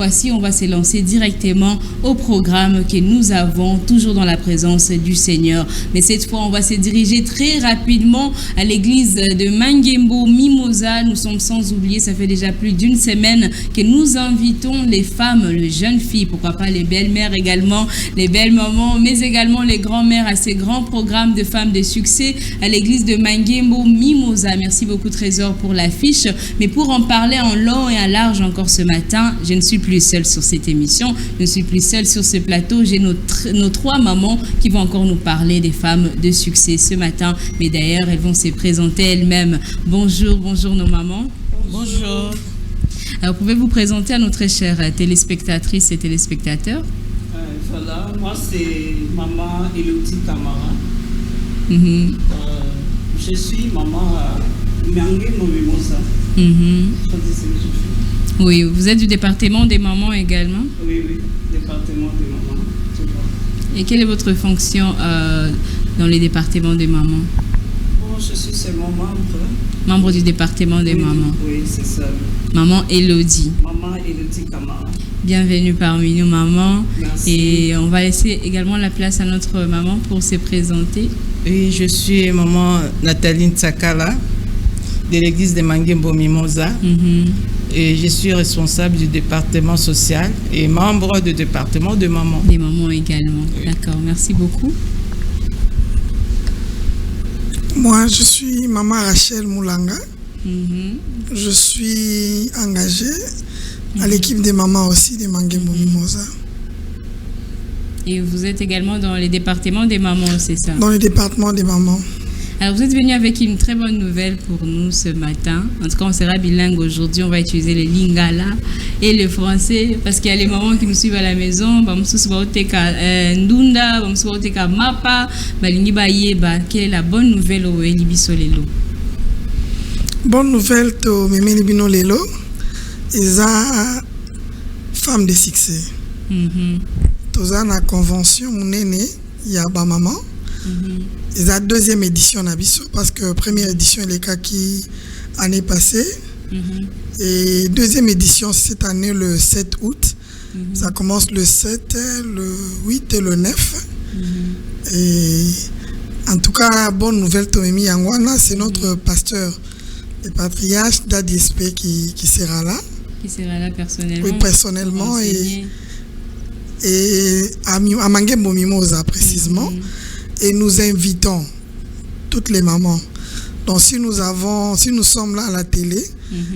Voici, on va se lancer directement au programme que nous avons, toujours dans la présence du Seigneur. Mais cette fois, on va se diriger très rapidement à l'église de Mangembo Mimosa. Nous sommes sans oublier, ça fait déjà plus d'une semaine que nous invitons les femmes, les jeunes filles, pourquoi pas les belles-mères également, les belles mamans, mais également les grands-mères à ces grands programmes de femmes de succès à l'église de Mangembo Mimosa. Merci beaucoup Trésor pour l'affiche. Mais pour en parler en long et en large encore ce matin, je ne suis plus seule sur cette émission, je ne suis plus seule sur ce plateau. J'ai nos trois mamans qui vont encore nous parler des femmes de succès ce matin. Mais d'ailleurs, elles vont se présenter elles-mêmes. Bonjour nos mamans. Bonjour. Alors, pouvez-vous présenter à nos très chères téléspectatrices et téléspectateurs? Voilà, moi c'est maman Elodie Camara. Je suis maman à Mangembo Mimosa. Oui, vous êtes du département des mamans également? Oui, département des mamans. Et quelle est votre fonction dans les départements des mamans? Bon, je suis seulement membre du département des mamans. Oui, c'est ça. Maman Elodie. Maman Elodie Camara. Bienvenue parmi nous, maman. Merci. Et on va laisser également la place à notre maman pour se présenter. Oui, je suis maman Nathalie Ntsakala de l'église de Mangembo Mimosa. Et je suis responsable du département social et membre du département de mamans. Des mamans également. Oui. D'accord, merci beaucoup. Moi, je suis maman Rachel Moulanga. Je suis engagée à l'équipe des mamans aussi de Mangembo Mimosa. Et vous êtes également dans les départements des mamans, c'est ça? Dans les départements des mamans. Alors, vous êtes venu avec une très bonne nouvelle pour nous ce matin. En tout cas, on sera bilingue aujourd'hui. On va utiliser le lingala et le français parce qu'il y a les mamans qui nous suivent à la maison. Ndunda, Mapa, quelle est la bonne nouvelle au Elibiso Lelo? Bonne nouvelle to Meme Libino Lelo. Ils ont femme de succès. Tous ont la convention, mon aîné, il y a ba maman. Ils ont deuxième édition parce que première édition elle est qui année passée et deuxième édition cette année le 7 août. Ça commence le 7, le 8 et le 9. Et en tout cas, bonne nouvelle Tomemi Yangwana, c'est notre pasteur et patriarche d'ADSP qui sera là. Qui sera là personnellement. Oui, personnellement et à Mangembo Mimosa précisément. Et nous invitons toutes les mamans. Donc si nous sommes là à la télé,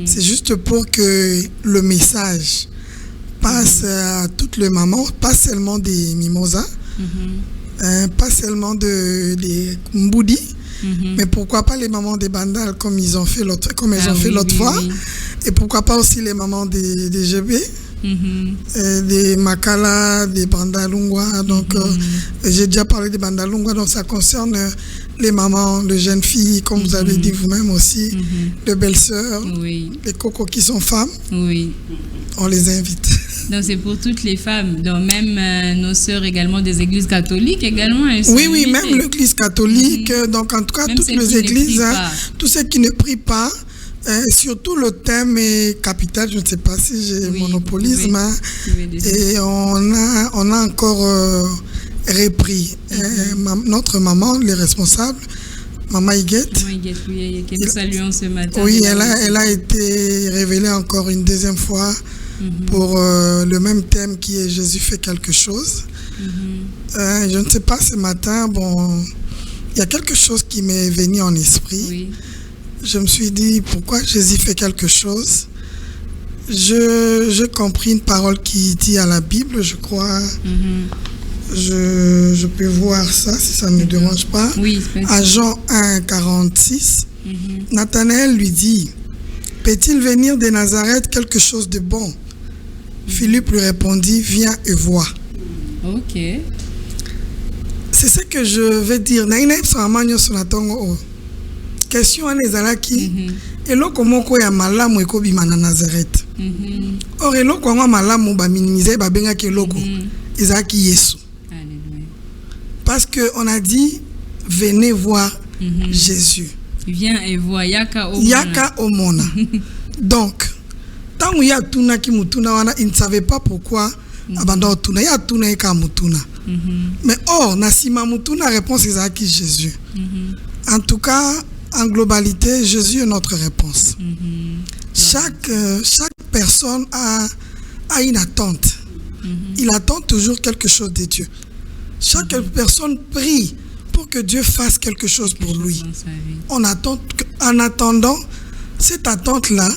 c'est juste pour que le message passe à toutes les mamans, pas seulement des mimosas, pas seulement des Mboudi, mais pourquoi pas les mamans des Bandal comme ils ont fait l'autre fois, et pourquoi pas aussi les mamans des GB. Des Makala, des Bandalungwa, donc j'ai déjà parlé des Bandalungwa, donc ça concerne les mamans, les jeunes filles, comme vous avez dit vous-même aussi, de belles-sœurs, les cocos qui sont femmes, on les invite. Donc c'est pour toutes les femmes, donc même nos sœurs également des églises catholiques également. Oui, même l'église catholique, donc en tout cas même toutes les églises, tous ceux qui ne prient pas. Surtout le thème est capital, je ne sais pas si j'ai monopolisme, et on a encore repris notre maman, les responsables, Maman Iguette. Que nous saluons ce matin. Oui, elle a été révélée encore une deuxième fois pour le même thème qui est Jésus fait quelque chose. Je ne sais pas ce matin, il y a quelque chose qui m'est venu en esprit. Je me suis dit, pourquoi Jésus fait quelque chose? J'ai compris une parole qui dit à la Bible, je crois. Je peux voir ça, si ça ne me dérange pas. À Jean 1, 46, Nathanaël lui dit, peut-il venir de Nazareth quelque chose de bon? Philippe lui répondit, viens et vois. Ok. C'est ce que je vais dire. Question à Nezalaki, eloko moko ya malamu ekobima na Nazareth. Or eloko ya malamu ba minimiser ba benga ke eloko ezaki Yesu. Parce que on a dit venez voir Jésus. Viens et vois yaka omona. Yaka omona. Donc tant il y a tuna qui mutuna wana, il ne savait pas pourquoi abandon tuna, il y a tuna et ka mutuna. Mais or, nasima mutuna réponse est à qui Jésus. En tout cas, en globalité, Jésus est notre réponse. Chaque personne a une attente. Il attend toujours quelque chose de Dieu. Chaque personne prie pour que Dieu fasse quelque chose pour lui. En attendant cette attente-là,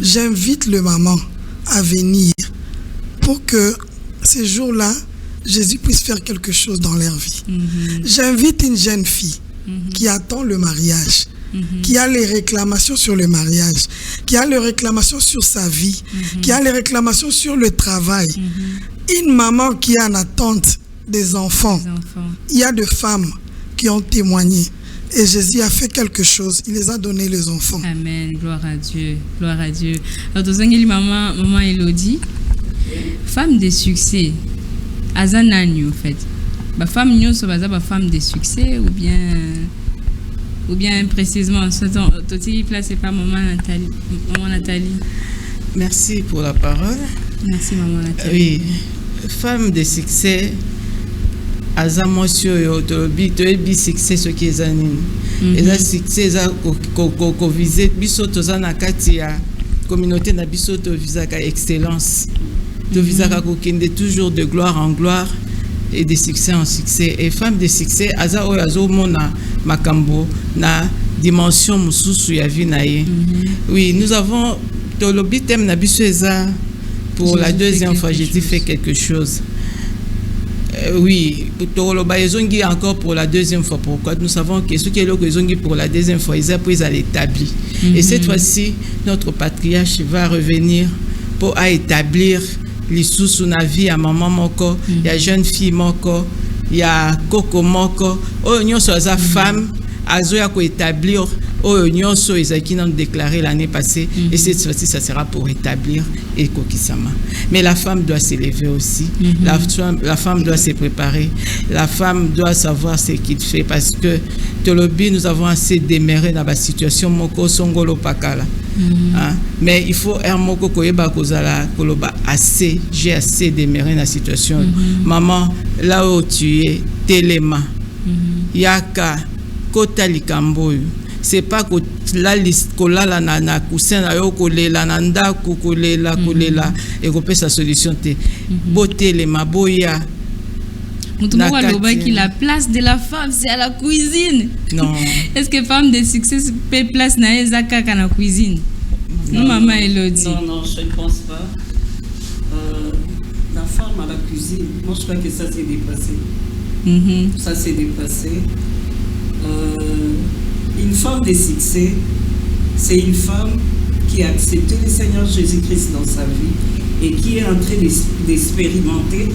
j'invite le maman à venir pour que ces jours-là, Jésus puisse faire quelque chose dans leur vie. J'invite une jeune fille qui attend le mariage, qui a les réclamations sur le mariage, qui a les réclamations sur sa vie, qui a les réclamations sur le travail. Une maman qui est en attente des enfants. Il y a des femmes qui ont témoigné. Et Jésus a fait quelque chose. Il les a donné les enfants. Amen. Gloire à Dieu. Gloire à Dieu. Alors, maman Elodie, femme de succès, Azanani, en fait. Ma femme n'y a femme de succès ou bien précisément, Toti place pas maman Nathalie. Merci pour la parole. Merci maman Nathalie. Oui, femme de succès. Azamosio yo tobi succès ce qui est anime. Et là succès ça ko viser biso tozana kati ya communauté na biso to visa ka excellence. To visa ka ko kende toujours de gloire en gloire et de succès en succès. Et femme de succès aza oyo azomona makambo na dimension mususu ya vie na ye. Oui, nous avons tolobi thème na biso eza pour la deuxième fois j'ai fait quelque chose. Oui, encore pour la deuxième fois. Pourquoi? Nous savons que ce qui est là pour la deuxième fois, ils appuient à l'établir. Et cette fois-ci, notre patriarche va revenir pour établir les sous na vie à maman moko, il y a jeune fille moko, il y a coco moko, oh nous sommes des femmes, azoya ko établir. Oh, nous sommes déclaré l'année passée et cette fois-ci, ça sera pour établir et Kokisama. Mais la femme doit s'élever aussi. La femme doit se préparer. La femme doit savoir ce qu'il fait parce que Tolobi, nous avons assez déméré dans la situation moko songolo pakala. Mais il faut un moko koyeba kozala koloba assez. J'ai assez déméré dans la situation. Maman, là où tu es, téléma. Yaka kota likamboyu. C'est pas que la liste kola na kusen na yo kolela na ndako kolela et repère sa solution te beauté les maboya qui la place de la femme c'est à la cuisine. Non. Est-ce que femme de succès peut place na ezaka à la cuisine? Non maman Elodie. Non, je ne pense pas. La femme à la cuisine, moi je crois que ça s'est dépassé. Ça s'est dépassé. Une femme de succès, c'est une femme qui a accepté le Seigneur Jésus-Christ dans sa vie et qui est en train d'expérimenter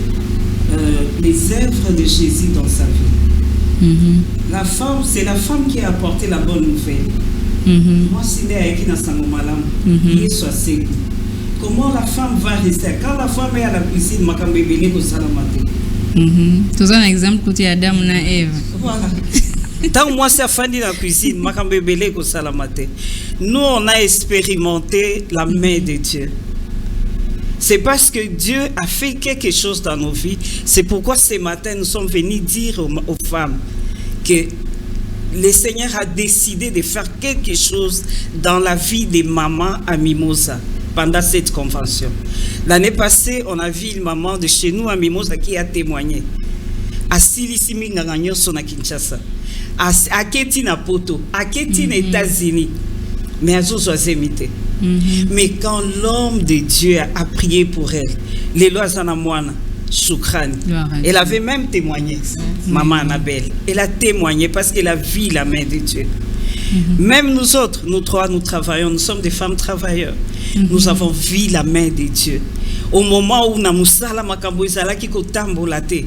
les œuvres de Jésus dans sa vie. La femme, c'est la femme qui a apporté la bonne nouvelle. Moi, c'est avec qui dans sa malam, il soit sécu. Comment la femme va rester? Quand la femme est à la cuisine, ma cambe bébé au salamate. Tout un exemple côté Adam et Ève. Voilà. Tant moi c'est fandi dans la cuisine, ma cambe bébé au salamate. Nous on a expérimenté la main de Dieu. C'est parce que Dieu a fait quelque chose dans nos vies. C'est pourquoi ce matin nous sommes venus dire aux femmes que le Seigneur a décidé de faire quelque chose dans la vie des mamans à Mimosa pendant cette convention. L'année passée, on a vu une maman de chez nous à Mimosa qui a témoigné. À Silisimi Nganganyo Sona Kinshasa, à Ketina Poto, à Ketina États-Unis, mais à Zozozemite. Mais quand l'homme de Dieu a prié pour elle, les lois Zanamoana, Choukran, elle avait même témoigné, maman Annabelle. Elle a témoigné parce qu'elle a vu la main de Dieu. Même nous autres, nous trois, nous travaillons, nous sommes des femmes travailleurs. Nous avons vu la main de Dieu. Au moment où Namusala Makambo Izala Kiko Tambolate.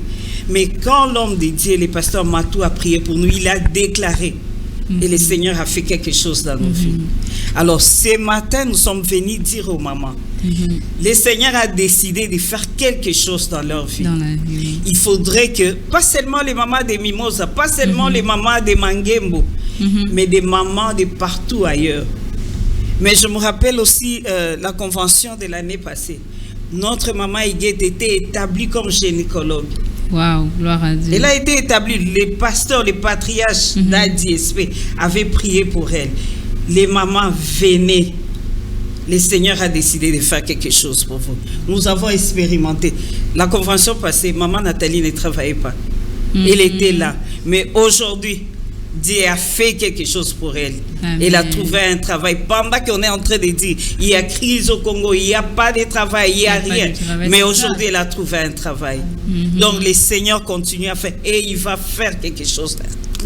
Mais quand l'homme de Dieu, le pasteur Matou a prié pour nous, il a déclaré. Et le Seigneur a fait quelque chose dans nos vies. Alors ce matin, nous sommes venus dire aux mamans, le Seigneur a décidé de faire quelque chose dans leur vie. Il faudrait que, pas seulement les mamans de Mimosa, pas seulement les mamans de Mangembo, mais des mamans de partout ailleurs Mais je me rappelle aussi la convention de l'année passée. Notre maman Iguette était établie comme gynécologue. Waouh, gloire à Dieu. Elle a été établie. Les pasteurs, les patriarches d'ADSP avaient prié pour elle. Les mamans venaient. Le Seigneur a décidé de faire quelque chose pour vous. Nous avons expérimenté. La convention passée, maman Nathalie ne travaillait pas. Elle était là. Mais aujourd'hui, Dieu a fait quelque chose pour elle. Amen. Elle a trouvé un travail. Pendant qu'on est en train de dire, il y a crise au Congo, il n'y a pas de travail, il n'y a rien. Mais aujourd'hui, elle a trouvé un travail. Donc, le Seigneur continue à faire et il va faire quelque chose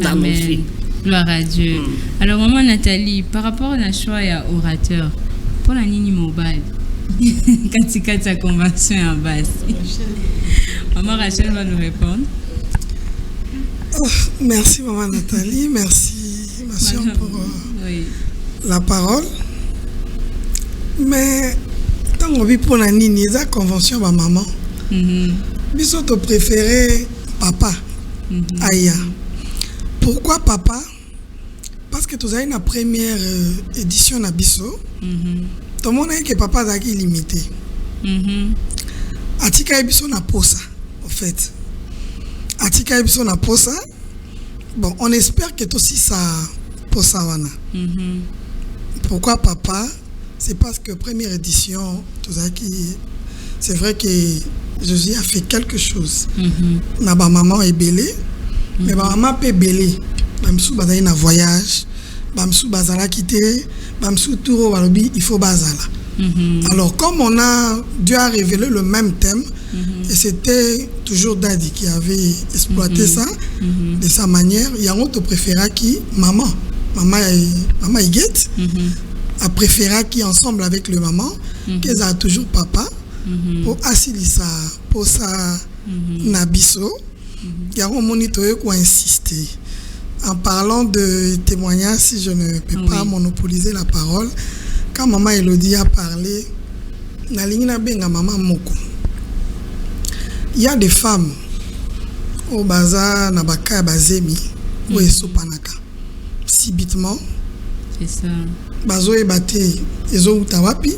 dans nos vies. Gloire à Dieu. Alors, maman Nathalie, par rapport à la choix et à orateur, pour la Nini Mobile, quand tu as convention en base, maman Rachel va nous répondre. Oh, merci maman Nathalie, merci ma soeur pour la parole. Mais tant qu'on vit pour la Nini, la convention ma maman, biso to préféré papa, Aya. Pourquoi papa? Parce que tu as une première édition à biso. Tout le monde a dit que papa a limité. Atika biso na posa, en fait. Atika biso na posa. Bon, on espère que aussi ça posa wana. Pourquoi papa? C'est parce que première édition, c'est vrai que Jésus a fait quelque chose. Ma maman est belée, mais ma maman peut belée. Bamsou bazali na voyage, bamsou bazala quitté, bamsou touro balobi il faut bazala. Alors comme Dieu a révélé le même thème, et c'était toujours Daddy qui avait exploité ça de sa manière, il y a un autre préféré qui maman Iguette a préféré qui ensemble avec le maman, qu'elle a toujours papa pour assis ça pour ça nabiso, il y a un moniteur qui a insisté. En parlant de témoignages, si je ne peux pas monopoliser la parole, quand maman Elodie a parlé, il y a des femmes au bazar, Nabaka, Bazemi, ou Esopanaka. Subitement, c'est ça. Bazo et Baté, Ezo Utawapi,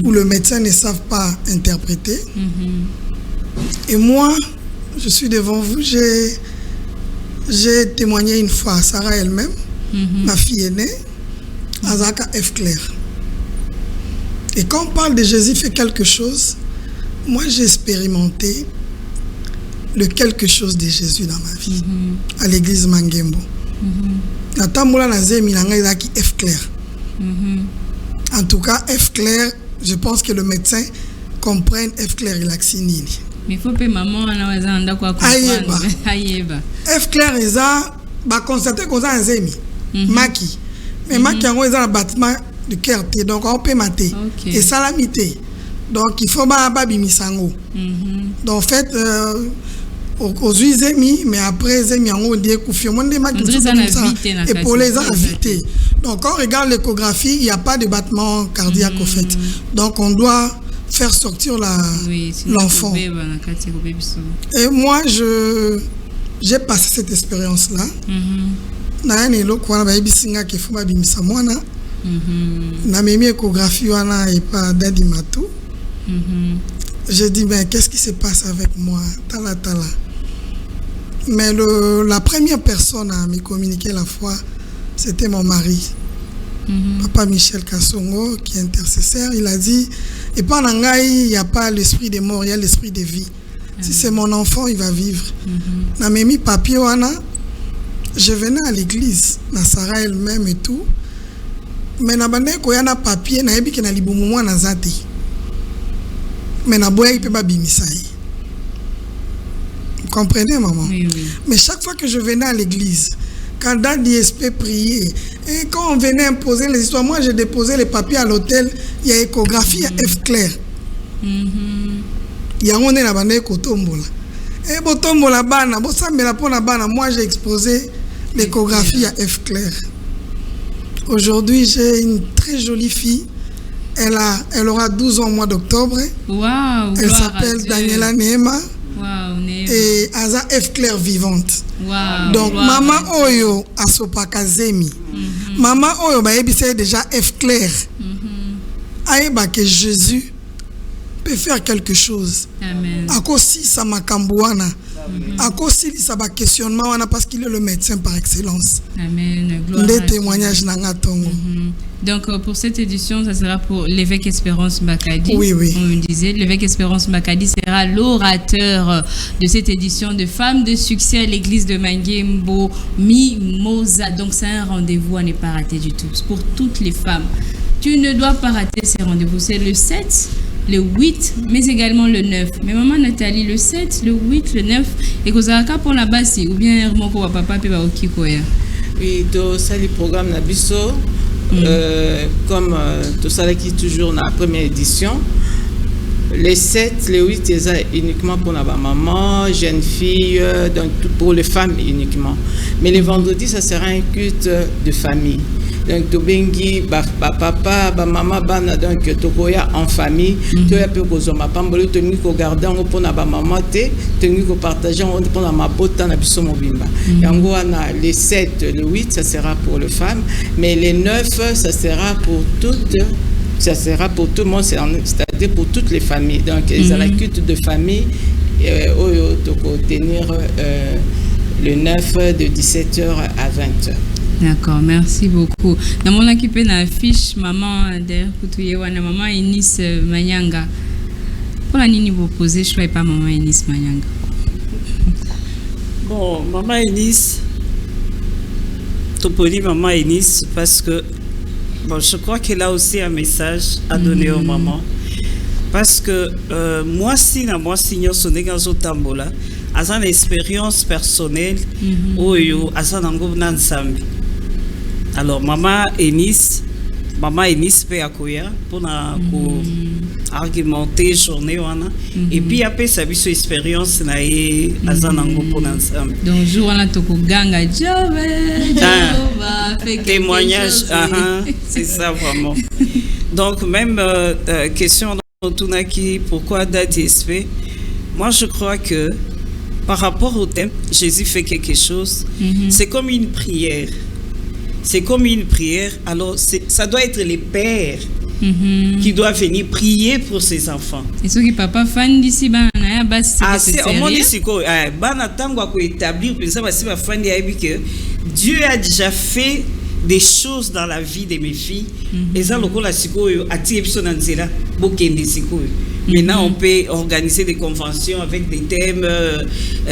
où le médecin ne savent pas interpréter. Et moi, je suis devant vous, j'ai témoigné une fois à Sarah elle-même, ma fille aînée, Azaka F. Claire. Et quand on parle de Jésus fait quelque chose, moi j'ai expérimenté le quelque chose de Jésus dans ma vie, à l'église Mangembo. F. Claire. En tout cas, F. Claire, je pense que le médecin comprenne F. Claire et l'accinini. Mais il faut que maman ait quoi comprendre. F. Claire est là, bah constater qu'on a un zémi, maki. Mais maki en est dans le bâtiment de quartier, donc on peut mater. Et salamité. Donc il faut pas bimisango. Donc en fait, aux zémi, mais après zémi en haut des coups, on dit maki et pour les invités. Donc quand on regarde l'échographie, il n'y a pas de battement cardiaque au fait. Donc on doit faire sortir l'enfant. Et moi, j'ai passé cette expérience-là. J'ai dit, ben, qu'est-ce qui se passe avec moi? Tala, tala. Mais la première personne à me communiquer la foi, c'était mon mari. Papa Michel Kassongo, qui est intercesseur, il a dit, et pas il n'y a pas l'esprit de mort, il y a l'esprit de vie. Si c'est mon enfant, il va vivre. Na memi papier wana, je venais à l'église, na Sarah elle-même et tout. Mais na bande ko yana papier na yebi ke na libumu mwana zate. Mais na boya il peut pas bimisaï. Vous comprenez, maman? Oui. Mais chaque fois que je venais à l'église, quand d'ISP priait, et quand on venait imposer les histoires, moi j'ai déposé les papiers à l'hôtel, il y a échographie à F. Claire. Il y a on est là-bas, Kotombola. Et Botombola Bana, Bosamela Pona Bana, moi j'ai exposé l'échographie à F. Claire. Aujourd'hui, j'ai une très jolie fille. Elle aura 12 ans au mois d'octobre. Wow, elle s'appelle Daniela Neema. Wow, et Aza F. Claire vivante. Wow, donc maman Oyo Asopaka Zemi. Maman Oyo baebi c'est déjà F. Claire. aïba que Jésus peut faire quelque chose. Amen. Akosi sa makambouana. Akosi sa ba questionnement wana parce qu'il est le médecin par excellence. Amen. Gloire Des à Dieu. témoignages nanga tongo. Donc, pour cette édition, ça sera pour l'évêque Espérance Makadi. Oui, oui. On me disait, l'évêque Espérance Makadi sera l'orateur de cette édition de Femmes de succès à l'église de Mangembo Mimosa. Donc, c'est un rendez-vous à ne pas rater du tout. C'est pour toutes les femmes. Tu ne dois pas rater ces rendez-vous. C'est le 7, le 8, mais également le 9. Mais maman Nathalie, le 7, le 8, le 9, et que ça pour la base, ou bien mon papa peut va au Kikoya. Oui, donc ça le programme Nabiso. Comme tout ça qui est toujours dans la première édition, les 7, les 8, c'est uniquement pour la maman, jeune fille, donc pour les femmes uniquement. Mais les vendredis, ça sera un culte de famille. Donc, Tobengi, papa, maman, donc Tokoya en famille, tu as pu que ma pambole, tu as pu garder pour la maman, tu as pu partager pour la mabota, na biso mobimba. Yango ana les 7, le 8, ça sera pour les femmes, mais les 9, ça sera pour toutes. Ça sera pour tout le monde, c'est-à-dire pour toutes les familles. Donc, ils ont la culte de famille, tenir le 9 de 17h à 20h. D'accord, merci beaucoup. Dans mon équipe, on affiche maman maman Enis Manyanga. Pour la nini vous posez, je ne pas maman Enis Manyanga. Bon, maman Enis, Topoli maman Enis, parce que bon, je crois qu'elle a aussi un message à donner aux mamans. Parce que moi, si moi signor sonné dans ce tambola, à une expérience personnelle, à un ensemble. Alors, maman Enis peut accueillir pour argumenter journée et puis après ça une expérience na e azanango pour ensemble. Donc jour on a toko ganga témoignage c'est ça vraiment. Donc même question Tunaki pourquoi date SP? Moi je crois que par rapport au thème Jésus fait quelque chose, c'est comme une prière. C'est comme une prière, alors ça doit être les pères qui doivent venir prier pour ses enfants. Et ceux qui papa fan d'ici, c'est au monde ici établir que Dieu a déjà fait des choses dans la vie de mes filles. Et ça, maintenant, on peut organiser des conventions avec des thèmes,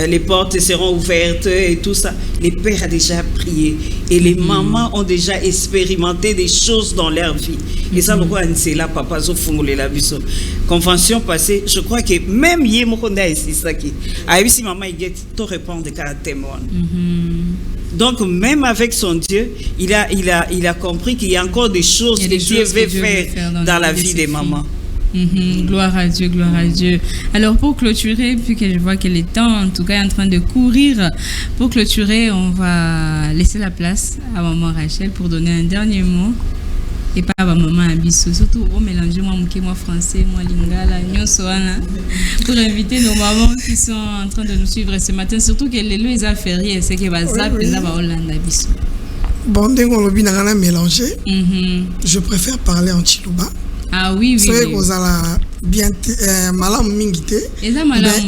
les portes seront ouvertes et tout ça. Les pères ont déjà prié et les mamans ont déjà expérimenté des choses dans leur vie. Et ça, c'est là, papa, la convention passée, je crois que même Yemokonda ici, ça qui a eu si maman il tout répondre qu'à témoin. Donc, même avec son Dieu, il a compris qu'il y a encore des choses que Dieu veut faire dans la vie des mamans. Gloire à Dieu, gloire à Dieu. Alors pour clôturer, puisque je vois que le temps en tout cas est en train de courir, pour clôturer, on va laisser la place à maman Rachel pour donner un dernier mot. Et pas à maman Abisso, surtout au mélanger moi français, moi lingala, nyosoana, pour inviter nos mamans qui sont en train de nous suivre ce matin, surtout que les lois fériés, c'est que va zap et va Hollande Abisso. Bon, dès qu'on l'a mélangé, je préfère parler en Chiluba. Ah oui, oui. C'est que vous allez bien malam mingité. Il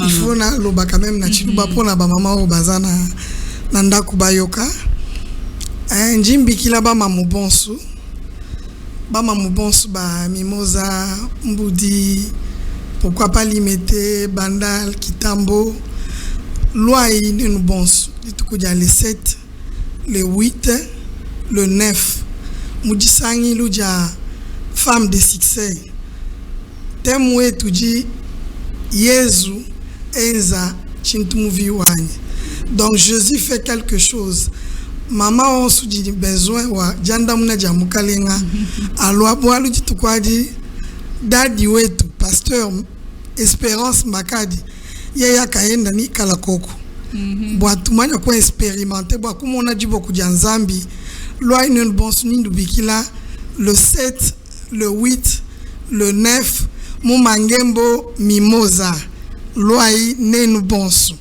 faut na loba quand même na Chiluba pour na ba maman au bazana nanda kubayoka. Njimbi kila ba mamu bonsu. Ba mamu bonsu ba mimosa mbudi. Pourquoi pas limiter bandal kitambo. Loi ini nous bonsu. Ditukuja le 7, le 8, le 9. Mujisangi luja femme de succès. Temwe tuji Yesu enza chintumuvi wani. Donc Jésus fait quelque chose. Maman on souji besoin wa janda muna jamukalenga. Alwa boalu jitukwaji dadi wetu pasteur Espérance Makadi. Yaya kaenda ni kalakoko. Boatumanya kwa expérimenter bwa kumona jibo kujanzambi. Loi une bonne bikila le 7 le 8, le 9, Mangembo Mimosa, Loaï Nenu Bonsu.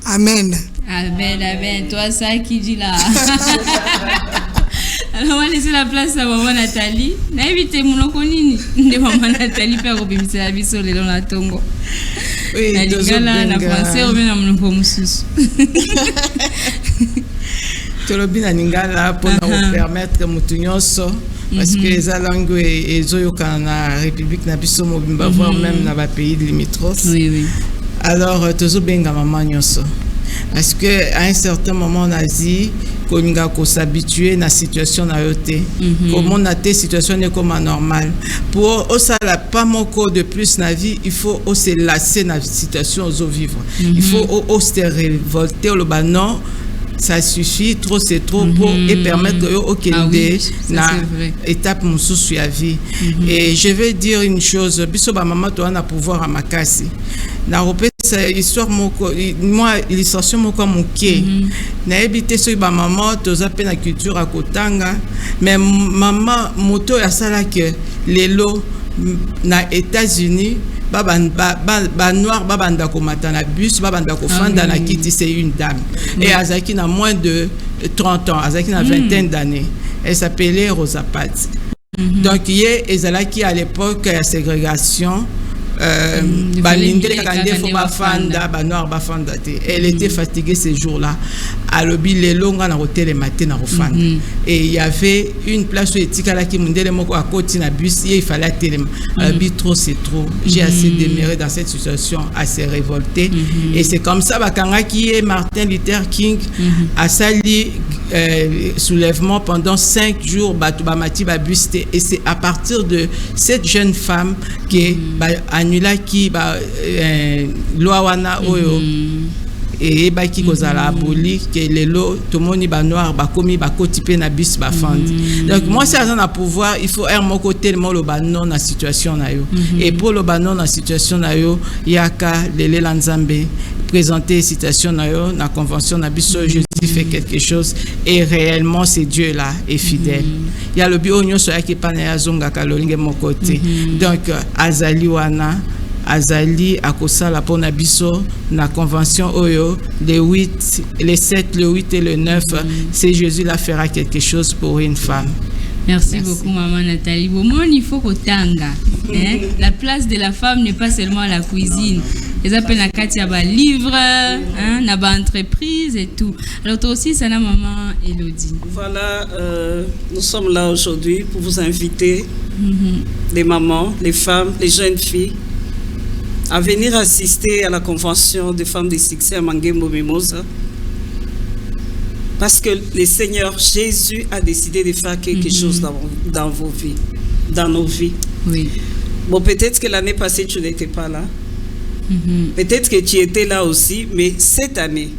Amen. Amen, amen. Toi, ça qui dit là. Alors, on va laisser la place à maman Nathalie. N'invitez mon okonini. De maman Nathalie, faire au bimse la vie sur les longs la tongo. Oui, na lingala, na français, ou bien na mon moussous. Tolobi na lingala pour nous permettre mutunyoso. Parce que les langues et na République na biso mobimba voire même na ba pays limitrophes. Oui, oui. Alors tozo benga maman nyoso. Parce que à un certain moment on a dit qu'on s'habituer à la situation na yote. Comment on a été situation n'est comme normal. Pour ça la pas mon code de plus na vie, il faut se lasser na situation aux vivre. Il faut se révolter le non. Ça suffit, trop c'est trop pour et permettre au na étape mususu ya vie. Et je vais dire une chose, biso ba maman to na pouvoir à makasi. Na repesa histoire moko moi illustration moko moké. Na ebité so ba maman to za pe na culture à kotanga, mais maman moto ya sala que lelo na États-Unis ba noir banda ko matana bus banda ko fanda na kiti, c'est une dame et azaki na moins de 30 ans, azaki na vingtaine d'années. Elle s'appelait Rosa Parks. Donc hier ezalaki à l'époque la ségrégation elle était fatiguée ces jours-là. À l'obi les longs à l'hôtel les matins à Rofanda. Et il y avait une place où etikala qui mundele moko à côté na bus et il fallait tellement. L'obi trop c'est trop. J'ai assez demeuré dans cette situation, assez révolté. Et c'est comme ça bakanga qui est Martin Luther King a sali soulèvement pendant 5 jours batumati bus et c'est à partir de cette jeune femme qui est annula qui loi wana oyo et ba ki kozala aboli que les lots tomoni ba noir ba komi ba kotipe na bus ba fandi. Donc moi c'est à pouvoir il faut un mon côté le ba non na situation na yo et pour le ba non na situation na yo yaka lele lanzambe présenter situation na yo na convention na biso Jésus fait quelque chose et réellement c'est Dieu là est fidèle. Il y a le bio nyonso yaki pa na yazonga kalolinge mon côté. Donc azali wana azali akosala pona biso na convention oyo les 7 le 8 et le 9 c'est Jésus là fera quelque chose pour une femme. Merci beaucoup maman Nathalie. Bon, il faut kotanga. La place de la femme n'est pas seulement à la cuisine. Les appels à Katia ba livre, na ba entreprise et tout. Alors toi aussi c'est la maman Elodie. Voilà, nous sommes là aujourd'hui pour vous inviter les mamans, les femmes, les jeunes filles à venir assister à la convention des femmes de succès à Mangembo Mimosa. Parce que le Seigneur Jésus a décidé de faire quelque chose dans vos vies, dans nos vies. Oui. Bon, peut-être que l'année passée, tu n'étais pas là. Peut-être que tu étais là aussi, mais cette année,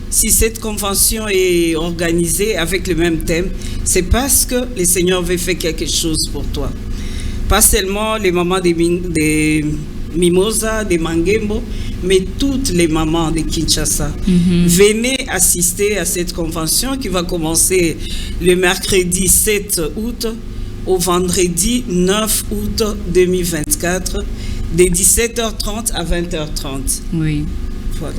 si cette convention est organisée avec le même thème, c'est parce que le Seigneur veut faire quelque chose pour toi. Pas seulement les mamans des Mimosa, des Mangembo, mais toutes les mamans de Kinshasa. Venez assister à cette convention qui va commencer le mercredi 7 août au vendredi 9 août 2024 de 17h30 à 20h30. Oui. Voilà.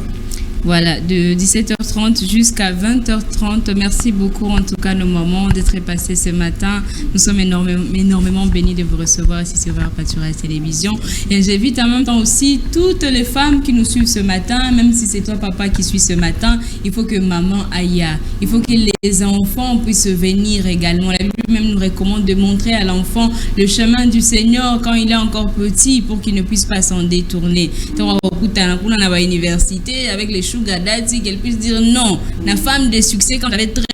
Voilà, de 17h30 jusqu'à 20h30. Merci beaucoup en tout cas nos mamans d'être passées ce matin. Nous sommes énormément bénis de vous recevoir ici sur Pâturage Télévision. Et j'invite en même temps aussi toutes les femmes qui nous suivent ce matin, même si c'est toi papa qui suis ce matin, il faut que maman aille. Il faut que les enfants puissent venir également. La Bible même nous recommande de montrer à l'enfant le chemin du Seigneur quand il est encore petit pour qu'il ne puisse pas s'en détourner. Donc, on a université avec les sugar daddy, qu'elle puisse dire non. La femme de succès, quand j'avais 13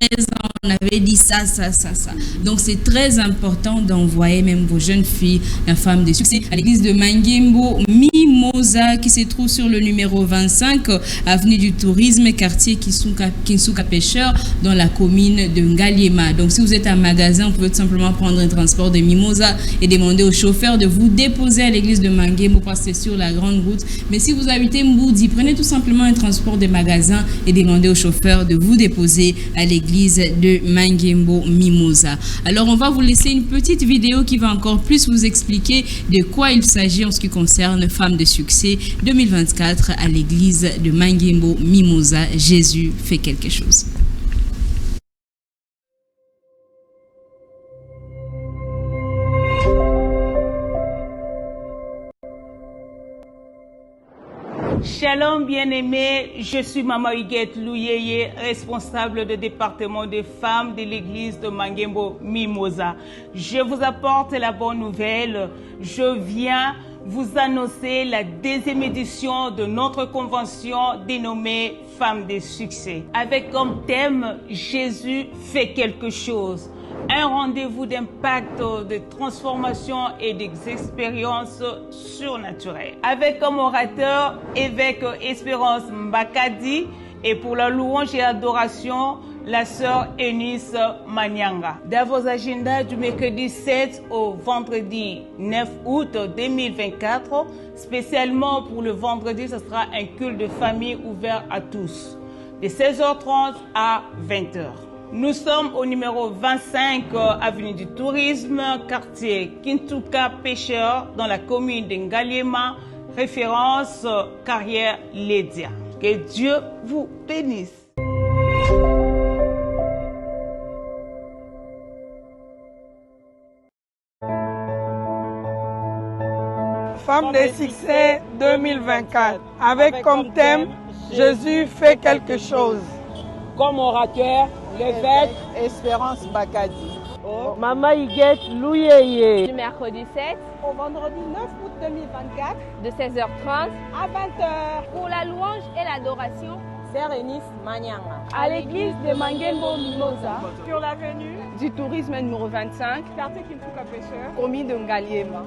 ans, on avait dit ça. Donc c'est très important d'envoyer même vos jeunes filles, la femme de succès, à l'église de Mangembo Mimosa qui se trouve sur le numéro 25, avenue du Tourisme, quartier Kinsuka Pêcheur, dans la commune de Ngaliema. Donc si vous êtes à magasin, vous pouvez tout simplement prendre un transport de Mimosa et demander au chauffeur de vous déposer à l'église de Mangembo parce que c'est sur la grande route. Mais si vous habitez Mboudi, prenez tout simplement un transport de magasin et demandez au chauffeur de vous déposer à l'église de Mangembo Mimosa. Alors on va vous laisser une petite vidéo qui va encore plus vous expliquer de quoi il s'agit en ce qui concerne Femmes de succès 2024 à l'église de Mangembo Mimosa. Jésus fait quelque chose. Shalom bien-aimés, je suis Maman Huguette Louyeye, responsable du département des femmes de l'église de Mangembo Mimosa. Je vous apporte la bonne nouvelle. Je viens vous annoncer la 2e édition de notre convention dénommée Femmes de succès. Avec comme thème Jésus fait quelque chose. Un rendez-vous d'impact, de transformation et d'expériences surnaturelles. Avec comme orateur évêque Espérance Mbakadi et pour la louange et adoration, la sœur Eunice Manyanga. Dans vos agendas du mercredi 7 au vendredi 9 août 2024, spécialement pour le vendredi, ce sera un culte de famille ouvert à tous, de 16h30 à 20h. Nous sommes au numéro 25 avenue du Tourisme, quartier Kintuka Pêcheur, dans la commune de Ngaliema, référence carrière Lédia. Que Dieu vous bénisse. Femmes de succès 2024, avec comme thème Jésus fait quelque chose. Comme orateur, l'évêque Espérance Bakadi. Maman Huguette Louyeye. Du mercredi 7 Au vendredi 9 août 2024, de 16h30 à 20h, pour la louange et l'adoration Sœur Eunice Manyanga. à l'église de Mangembo Mimosa, Sur l'avenue du tourisme numéro 25, quartier Kintuka Pêcheur. commune de Ngaliema.